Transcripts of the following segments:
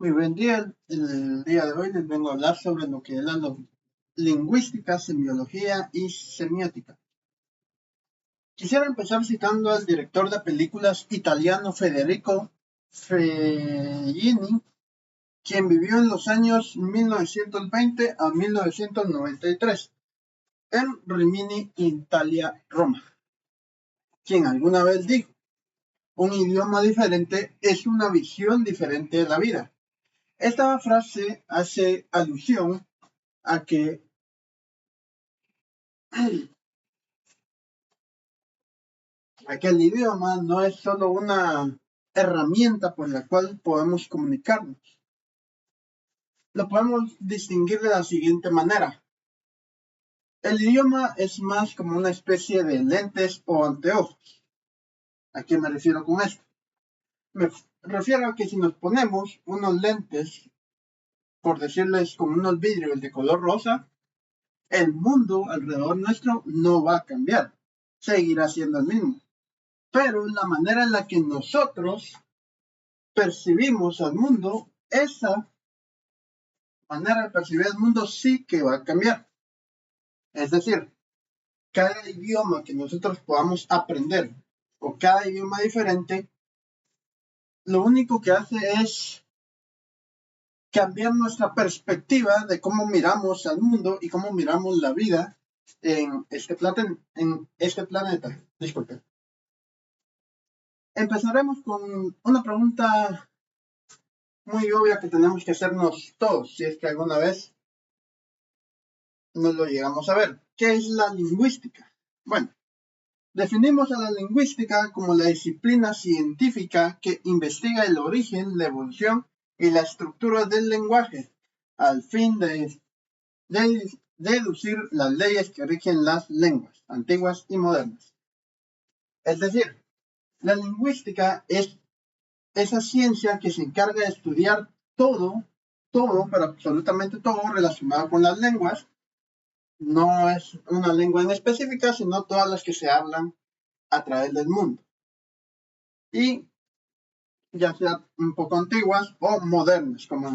Muy buen día. El día de hoy les vengo a hablar sobre lo que es la lingüística, semiología y semiótica. Quisiera empezar citando al director de películas italiano Federico Fellini, quien vivió en los años 1920 a 1993 en Rimini, Italia, Roma, quien alguna vez dijo: un idioma diferente es una visión diferente de la vida. Esta frase hace alusión a que el idioma no es solo una herramienta por la cual podemos comunicarnos. Lo podemos distinguir de la siguiente manera. El idioma es más como una especie de lentes o anteojos. ¿A qué me refiero con esto? Me refiero a que si nos ponemos unos lentes, por decirles como unos vidrios de color rosa, el mundo alrededor nuestro no va a cambiar, seguirá siendo el mismo. Pero la manera en la que nosotros percibimos al mundo, esa manera de percibir el mundo sí que va a cambiar. Es decir, cada idioma que nosotros podamos aprender o cada idioma diferente, lo único que hace es cambiar nuestra perspectiva de cómo miramos al mundo y cómo miramos la vida en este planeta. Disculpe. Empezaremos con una pregunta muy obvia que tenemos que hacernos todos, si es que alguna vez nos lo llegamos a ver. ¿Qué es la lingüística? Bueno, definimos a la lingüística como la disciplina científica que investiga el origen, la evolución y la estructura del lenguaje, al fin de deducir las leyes que rigen las lenguas, antiguas y modernas. Es decir, la lingüística es esa ciencia que se encarga de estudiar todo, pero absolutamente todo relacionado con las lenguas. No es una lengua en específica, sino todas las que se hablan a través del mundo. Y ya sea un poco antiguas o modernas, como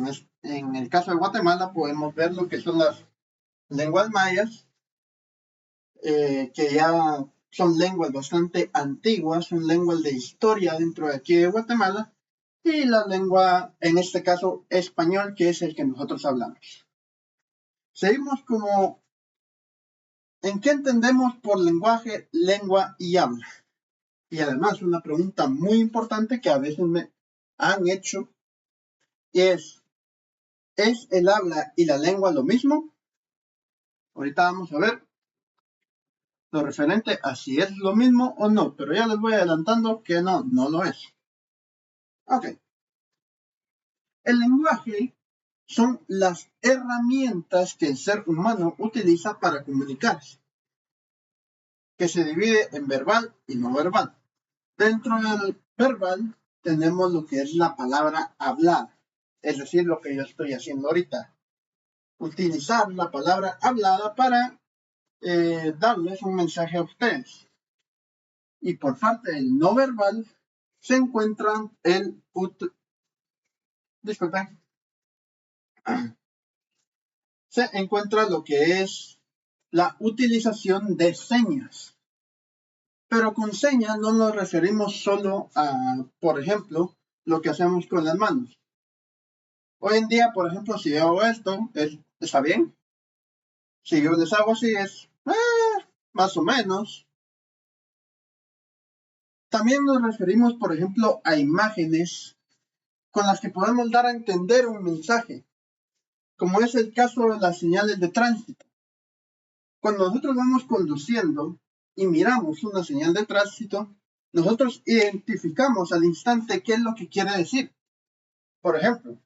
en el caso de Guatemala podemos ver lo que son las lenguas mayas, que ya son lenguas bastante antiguas, son lenguas de historia dentro de aquí de Guatemala, y la lengua, en este caso, español, que es el que nosotros hablamos. Seguimos como, ¿en qué entendemos por lenguaje, lengua y habla? Y además una pregunta muy importante que a veces me han hecho ¿es el habla y la lengua lo mismo? Ahorita vamos a ver lo referente a si es lo mismo o no, pero ya les voy adelantando que no lo es. Ok. El lenguaje son las herramientas que el ser humano utiliza para comunicarse, que se divide en verbal y no verbal. Dentro del verbal tenemos lo que es la palabra hablada, es decir, lo que yo estoy haciendo ahorita. Utilizar la palabra hablada para darles un mensaje a ustedes. Y por parte del no verbal se encuentran se encuentra lo que es la utilización de señas. Pero con señas no nos referimos solo a, por ejemplo, lo que hacemos con las manos. Hoy en día, por ejemplo, si yo hago esto, ¿está bien? Si yo les hago así, es más o menos. También nos referimos, por ejemplo, a imágenes con las que podemos dar a entender un mensaje, como es el caso de las señales de tránsito. Cuando nosotros vamos conduciendo y miramos una señal de tránsito, nosotros identificamos al instante qué es lo que quiere decir. Por ejemplo,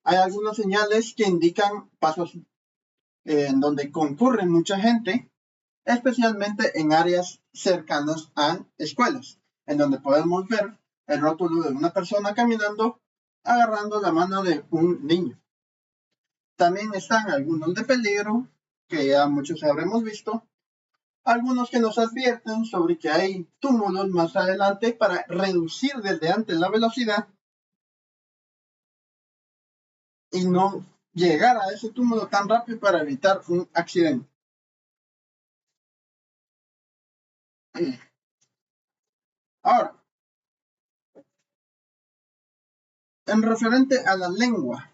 hay algunas señales que indican pasos en donde concurre mucha gente, especialmente en áreas cercanas a escuelas, en donde podemos ver el rótulo de una persona caminando agarrando la mano de un niño. También están algunos de peligro, que ya muchos habremos visto, algunos que nos advierten sobre que hay túmulos más adelante para reducir desde antes la velocidad, y no llegar a ese túmulo tan rápido para evitar un accidente. Ahora, en referente a la lengua,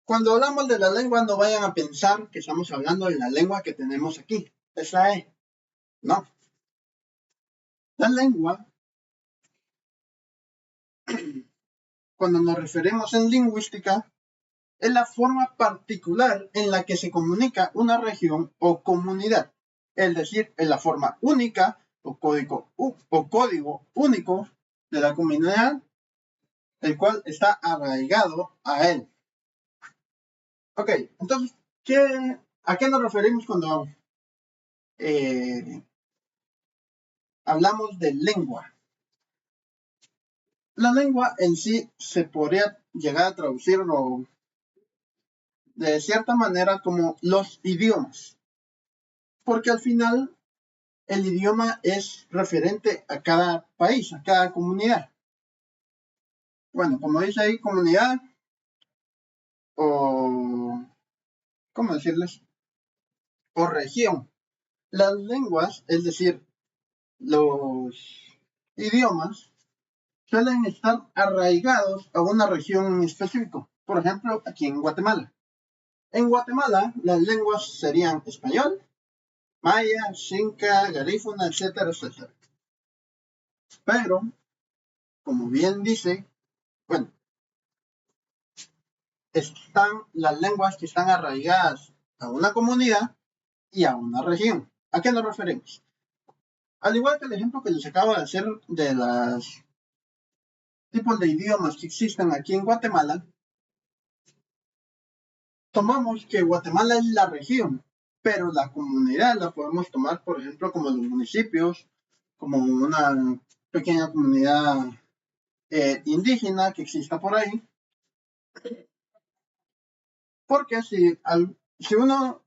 cuando hablamos de la lengua no vayan a pensar que estamos hablando de la lengua que tenemos aquí, esa es, no. La lengua, cuando nos referimos en lingüística, es la forma particular en la que se comunica una región o comunidad, es decir, es la forma única o código único de la comunidad, el cual está arraigado a él. Ok, entonces, ¿a qué nos referimos cuando hablamos de lengua? La lengua en sí se podría llegar a traducirlo de cierta manera como los idiomas, porque al final el idioma es referente a cada país, a cada comunidad. Bueno, como dice ahí, comunidad o, ¿cómo decirles? O región. Las lenguas, es decir, los idiomas, suelen estar arraigados a una región en específico. Por ejemplo, aquí en Guatemala. En Guatemala, las lenguas serían español, maya, xinca, garífuna, etcétera, etcétera. Pero, como bien dice, bueno, están las lenguas que están arraigadas a una comunidad y a una región. ¿A qué nos referimos? Al igual que el ejemplo que les acabo de hacer de los tipos de idiomas que existen aquí en Guatemala, tomamos que Guatemala es la región, pero la comunidad la podemos tomar, por ejemplo, como los municipios, como una pequeña comunidad indígena que exista por ahí, porque si uno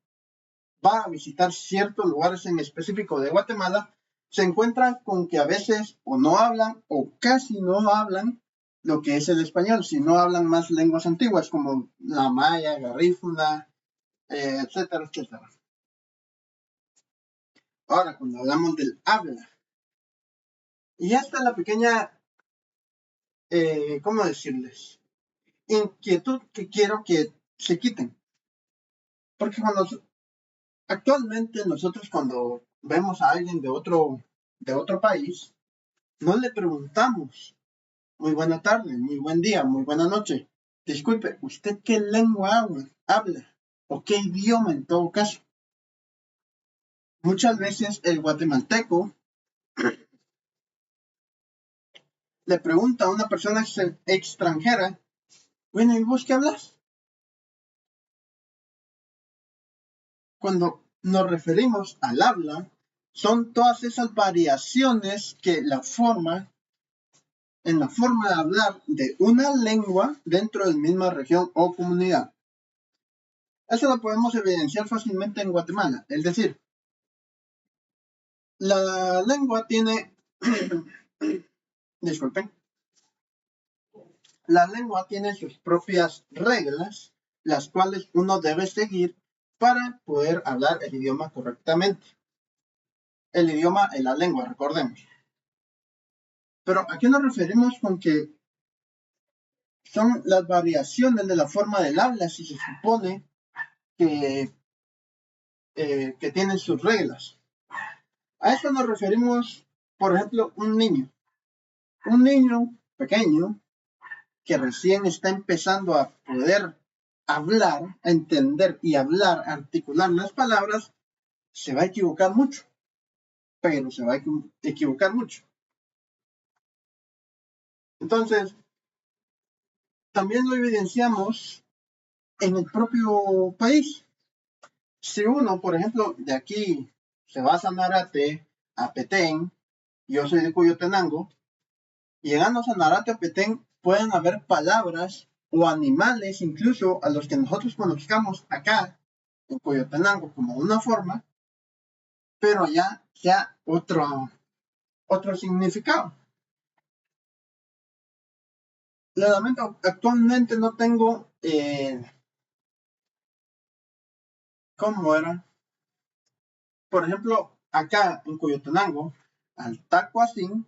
va a visitar ciertos lugares en específico de Guatemala, se encuentran con que a veces o no hablan o casi no hablan lo que es el español, sino hablan más lenguas antiguas como la maya, garífuna, etcétera, etcétera. Ahora, cuando hablamos del habla, y esta es la pequeña, ¿cómo decirles? Inquietud que quiero que se quiten. Porque actualmente nosotros cuando vemos a alguien de otro país, no le preguntamos muy buena tarde, muy buen día, muy buena noche. Disculpe, ¿usted qué lengua habla? ¿O qué idioma en todo caso? Muchas veces el guatemalteco le pregunta a una persona extranjera, bueno, ¿y vos qué hablas? Cuando nos referimos al habla, son todas esas variaciones que en la forma de hablar de una lengua dentro de la misma región o comunidad. Eso lo podemos evidenciar fácilmente en Guatemala. Es decir, la lengua tiene, disculpen, la lengua tiene sus propias reglas, las cuales uno debe seguir para poder hablar el idioma correctamente. El idioma es la lengua, recordemos. Pero ¿a qué nos referimos con que son las variaciones de la forma del habla si se supone que tienen sus reglas? A esto nos referimos, por ejemplo, un niño pequeño que recién está empezando a poder hablar, a entender y hablar, articular las palabras, se va a equivocar mucho, pero se va a equivocar mucho. Entonces, también lo evidenciamos en el propio país. Si uno, por ejemplo, de aquí se va a Sanarate, a Petén, yo soy de Cuyotenango, llegando a Sanarate o Petén pueden haber palabras o animales incluso a los que nosotros conozcamos acá en Cuyotenango como una forma, pero ya sea otro significado. Lo lamento, actualmente no tengo, ¿cómo era? Por ejemplo, acá en Coyotenango, al tacuacín,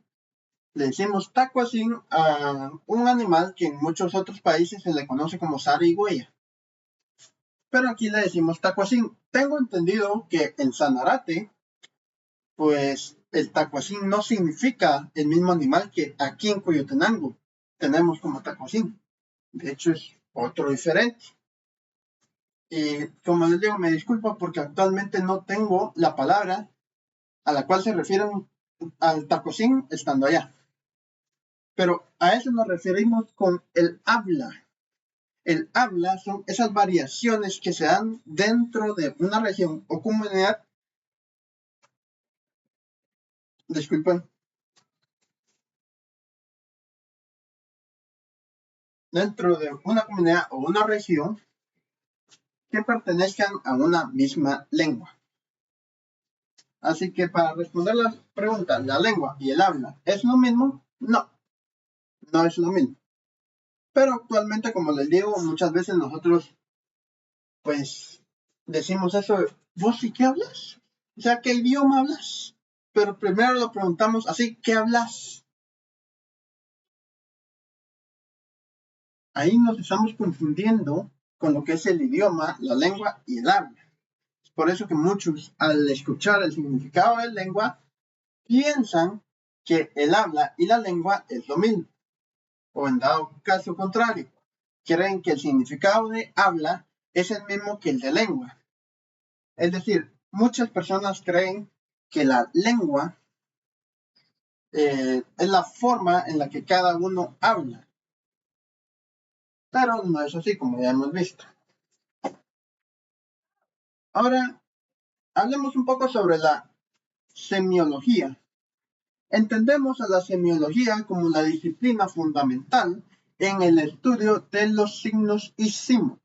le decimos tacuacín a un animal que en muchos otros países se le conoce como zarigüeya. Pero aquí le decimos tacuacín. Tengo entendido que en Sanarate, pues el tacuacín no significa el mismo animal que aquí en Coyotenango tenemos como tacuacín. De hecho, es otro diferente. Y como les digo, me disculpo porque actualmente no tengo la palabra a la cual se refieren al tacuacín estando allá. Pero a eso nos referimos con el habla. El habla son esas variaciones que se dan dentro de una región o comunidad. Disculpen. Dentro de una comunidad o una región que pertenezcan a una misma lengua. Así que para responder las preguntas, ¿la lengua y el habla es lo mismo? No, no es lo mismo. Pero actualmente, como les digo, muchas veces nosotros pues decimos eso, ¿vos sí qué hablas? O sea, ¿qué idioma hablas? Pero primero lo preguntamos así, ¿qué hablas? Ahí nos estamos confundiendo con lo que es el idioma, la lengua y el habla. Es por eso que muchos, al escuchar el significado de lengua, piensan que el habla y la lengua es lo mismo. O en dado caso contrario, creen que el significado de habla es el mismo que el de lengua. Es decir, muchas personas creen que la lengua es la forma en la que cada uno habla. Pero no es así, como ya hemos visto. Ahora, hablemos un poco sobre la semiología. Entendemos a la semiología como la disciplina fundamental en el estudio de los signos y símbolos.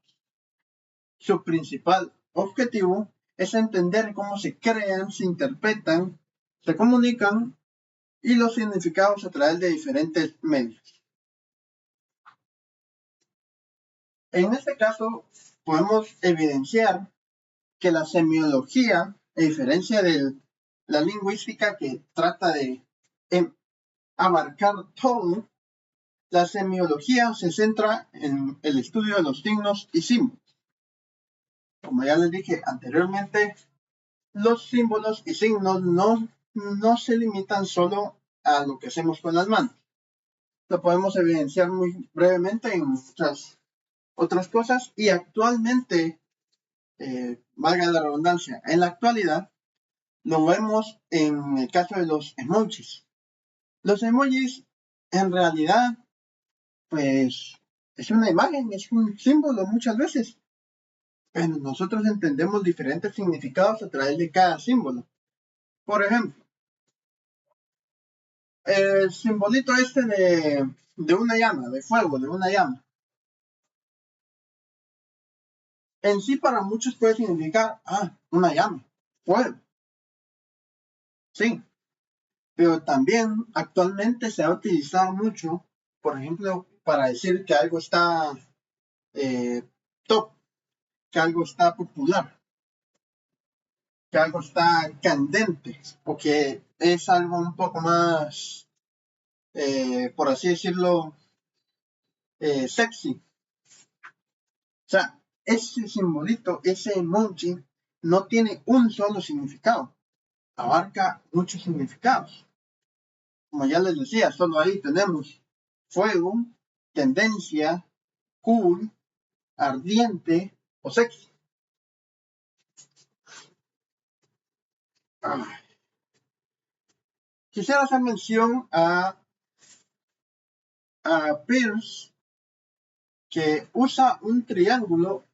Su principal objetivo es entender cómo se crean, se interpretan, se comunican y los significados a través de diferentes medios. En este caso, podemos evidenciar que la semiología, a diferencia de la lingüística que trata de abarcar todo, la semiología se centra en el estudio de los signos y símbolos. Como ya les dije anteriormente, los símbolos y signos no se limitan solo a lo que hacemos con las manos. Lo podemos evidenciar muy brevemente en muchas otras cosas y actualmente, valga la redundancia, en la actualidad lo vemos en el caso de los emojis. Los emojis en realidad pues es una imagen, es un símbolo muchas veces, pero nosotros entendemos diferentes significados a través de cada símbolo. Por ejemplo, el simbolito este de una llama, de fuego, de una llama. En sí para muchos puede significar, una llama, fuego. Sí, pero también actualmente se ha utilizado mucho, por ejemplo, para decir que algo está top, que algo está popular, que algo está candente, o que es algo un poco más, por así decirlo, sexy. O sea, ese simbolito, ese emoji, no tiene un solo significado, abarca muchos significados. Como ya les decía, solo ahí tenemos fuego, tendencia, cool, ardiente o sexy. Quisiera hacer mención a Peirce, que usa un triángulo.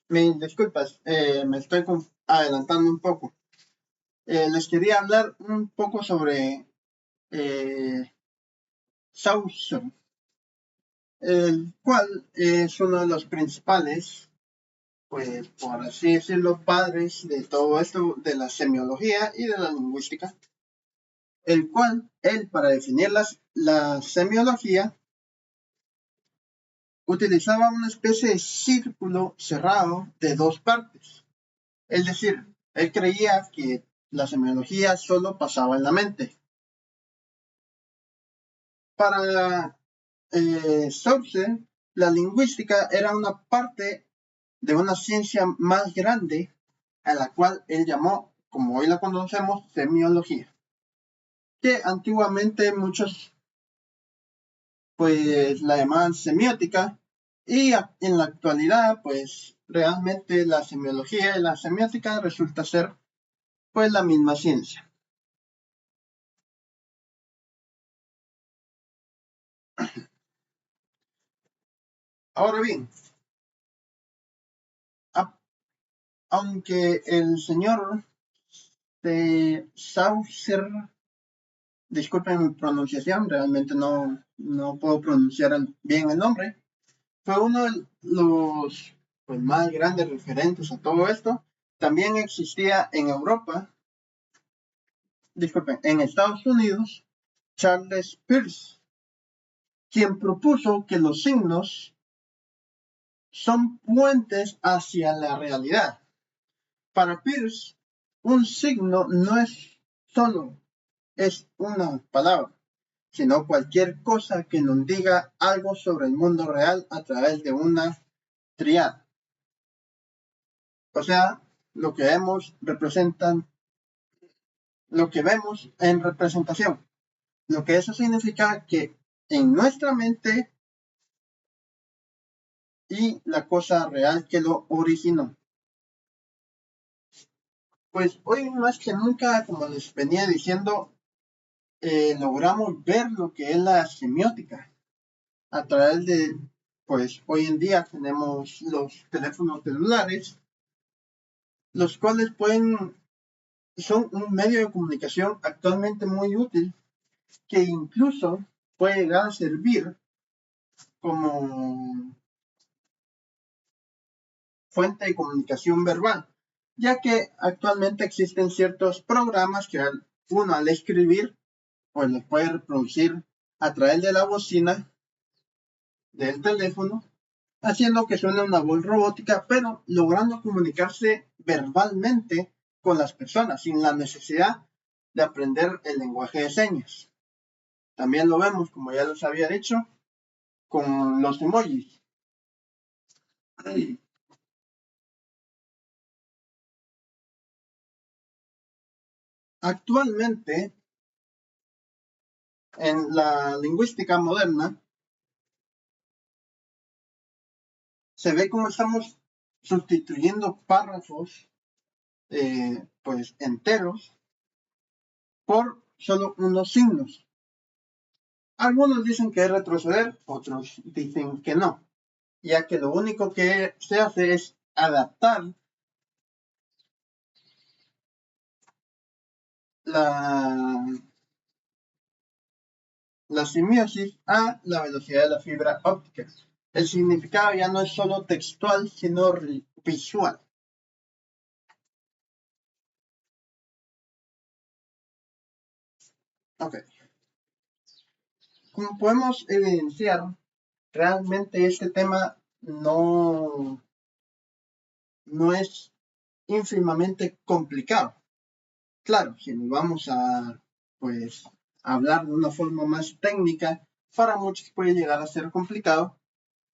Mis disculpas, me estoy adelantando un poco. Les quería hablar un poco sobre Saussure, el cual es uno de los principales, pues por así decirlo, padres de todo esto de la semiología y de la lingüística. el cual él, para definir la semiología, utilizaba una especie de círculo cerrado de dos partes. Es decir, él creía que la semiología solo pasaba en la mente. Para Saussure, la lingüística era una parte de una ciencia más grande a la cual él llamó, como hoy la conocemos, semiología, que antiguamente muchos pues la llamaban semiótica, y en la actualidad pues realmente la semiología y la semiótica resulta ser pues la misma ciencia. Ahora bien, aunque el señor de Saussure, disculpen mi pronunciación, realmente no puedo pronunciar bien el nombre, fue uno de los pues, más grandes referentes a todo esto. También existía en Europa, disculpen, en Estados Unidos, Charles Peirce, quien propuso que los signos son puentes hacia la realidad. Para Peirce, un signo no es solo es una palabra, sino cualquier cosa que nos diga algo sobre el mundo real a través de una triada. O sea, lo que vemos lo que vemos en representación. Lo que eso significa que en nuestra mente y la cosa real que lo originó. Pues hoy más que nunca, como les venía diciendo, logramos ver lo que es la semiótica a través de, pues hoy en día tenemos los teléfonos celulares, los cuales son un medio de comunicación actualmente muy útil, que incluso puede llegar a servir como fuente de comunicación verbal, ya que actualmente existen ciertos programas que uno al escribir, pues los puede reproducir a través de la bocina del teléfono, haciendo que suene una voz robótica, pero logrando comunicarse verbalmente con las personas sin la necesidad de aprender el lenguaje de señas. También lo vemos, como ya les había dicho, con los emojis. Actualmente, en la lingüística moderna, se ve como estamos sustituyendo párrafos pues enteros por solo unos signos. Algunos dicen que es retroceder, otros dicen que no, ya que lo único que se hace es adaptar la simiosis a la velocidad de la fibra óptica. El significado ya no es solo textual, sino visual. Ok. Como podemos evidenciar, realmente este tema no es ínfimamente complicado. Claro, si nos vamos a pues hablar de una forma más técnica, para muchos puede llegar a ser complicado,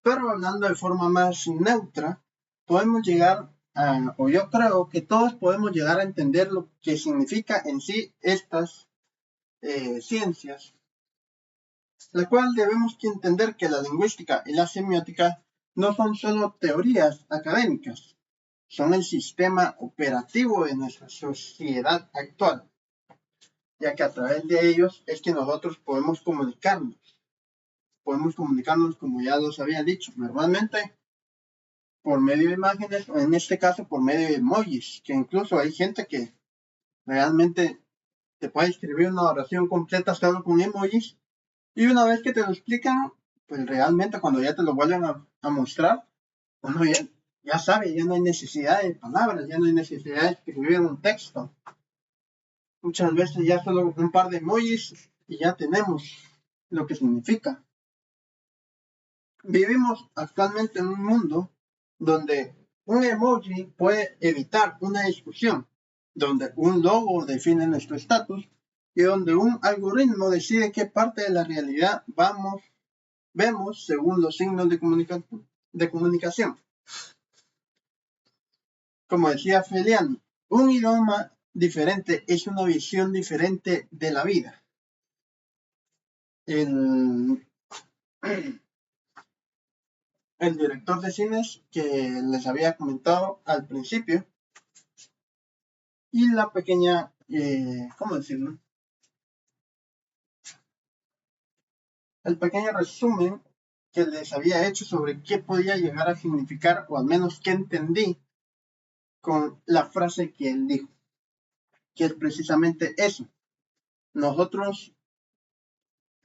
pero hablando de forma más neutra, podemos llegar a, o yo creo que todos podemos llegar a entender lo que significa en sí estas ciencias, la cual debemos entender que la lingüística y la semiótica no son solo teorías académicas, son el sistema operativo de nuestra sociedad actual, ya que a través de ellos es que nosotros podemos comunicarnos como ya los había dicho, normalmente por medio de imágenes, o en este caso por medio de emojis, que incluso hay gente que realmente te puede escribir una oración completa solo con emojis, y una vez que te lo explican, pues realmente cuando ya te lo vuelven a mostrar, uno ya sabe, ya no hay necesidad de palabras, ya no hay necesidad de escribir un texto. Muchas veces ya solo un par de emojis y ya tenemos lo que significa. Vivimos actualmente en un mundo donde un emoji puede evitar una discusión, donde un logo define nuestro estatus y donde un algoritmo decide qué parte de la realidad vemos según los signos de comunicación. Como decía Feliani, un idioma diferente es una visión diferente de la vida. El director de cines que les había comentado al principio y la pequeña, ¿cómo decirlo? El pequeño resumen que les había hecho sobre qué podía llegar a significar, o al menos qué entendí con la frase que él dijo, que es precisamente eso. Nosotros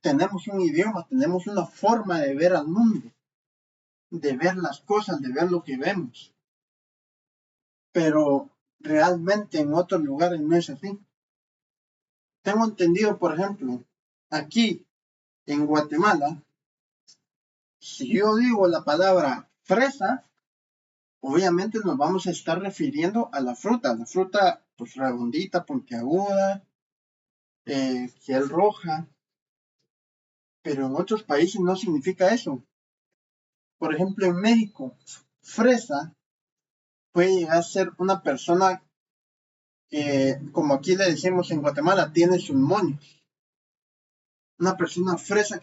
tenemos un idioma, tenemos una forma de ver al mundo, de ver las cosas, de ver lo que vemos. Pero realmente en otros lugares no es así. Tengo entendido, por ejemplo, aquí en Guatemala, si yo digo la palabra fresa, obviamente nos vamos a estar refiriendo a la fruta pues redondita, puntiaguda, piel roja, pero en otros países no significa eso. Por ejemplo, en México, fresa puede llegar a ser una persona que, como aquí le decimos en Guatemala, tiene sus moños. Una persona fresa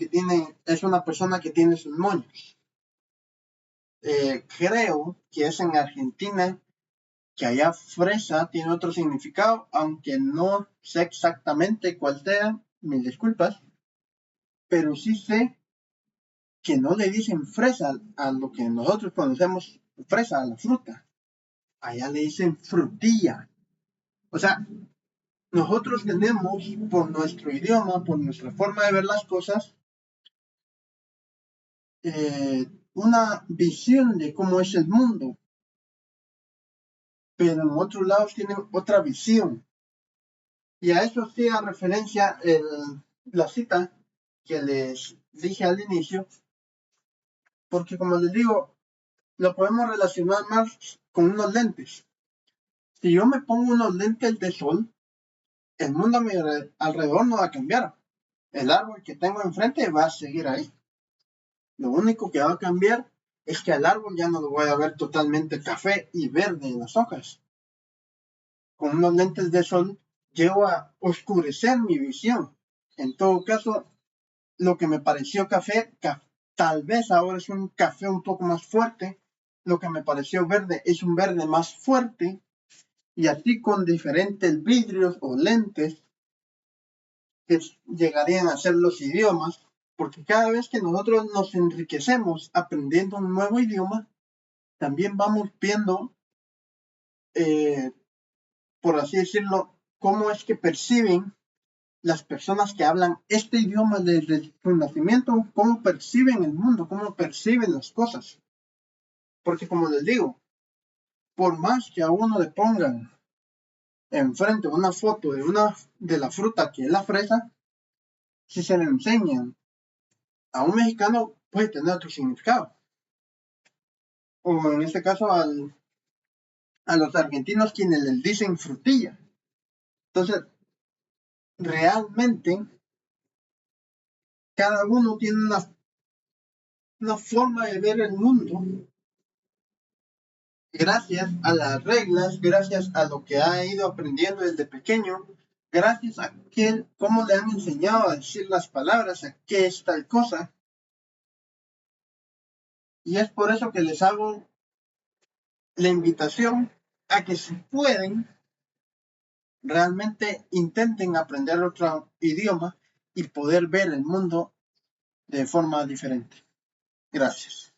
es una persona que tiene sus moños. Creo que es en Argentina, que allá fresa tiene otro significado, aunque no sé exactamente cuál sea, mil disculpas, pero sí sé que no le dicen fresa a lo que nosotros conocemos fresa, a la fruta. Allá le dicen frutilla. O sea, nosotros tenemos, por nuestro idioma, por nuestra forma de ver las cosas, una visión de cómo es el mundo, pero en otros lados tienen otra visión. Y a eso hacía referencia la cita que les dije al inicio, porque como les digo, lo podemos relacionar más con unos lentes. Si yo me pongo unos lentes de sol, el mundo a mi alrededor no va a cambiar. El árbol que tengo enfrente va a seguir ahí. Lo único que va a cambiar es que al árbol ya no lo voy a ver totalmente café y verde en las hojas. Con unos lentes de sol llego a oscurecer mi visión. En todo caso, lo que me pareció café, tal vez ahora es un café un poco más fuerte. Lo que me pareció verde es un verde más fuerte. Y así con diferentes vidrios o lentes que llegarían a ser los idiomas, porque cada vez que nosotros nos enriquecemos aprendiendo un nuevo idioma, también vamos viendo, por así decirlo, cómo es que perciben las personas que hablan este idioma desde su nacimiento, cómo perciben el mundo, cómo perciben las cosas. Porque como les digo, por más que a uno le pongan enfrente una foto de la fruta que es la fresa, si se le enseñan a un mexicano puede tener otro significado. O en este caso a los argentinos quienes les dicen frutilla. Entonces, realmente cada uno tiene una forma de ver el mundo gracias a las reglas, gracias a lo que ha ido aprendiendo desde pequeño, gracias a cómo le han enseñado a decir las palabras, a qué es tal cosa. Y es por eso que les hago la invitación a que si pueden, realmente intenten aprender otro idioma y poder ver el mundo de forma diferente. Gracias.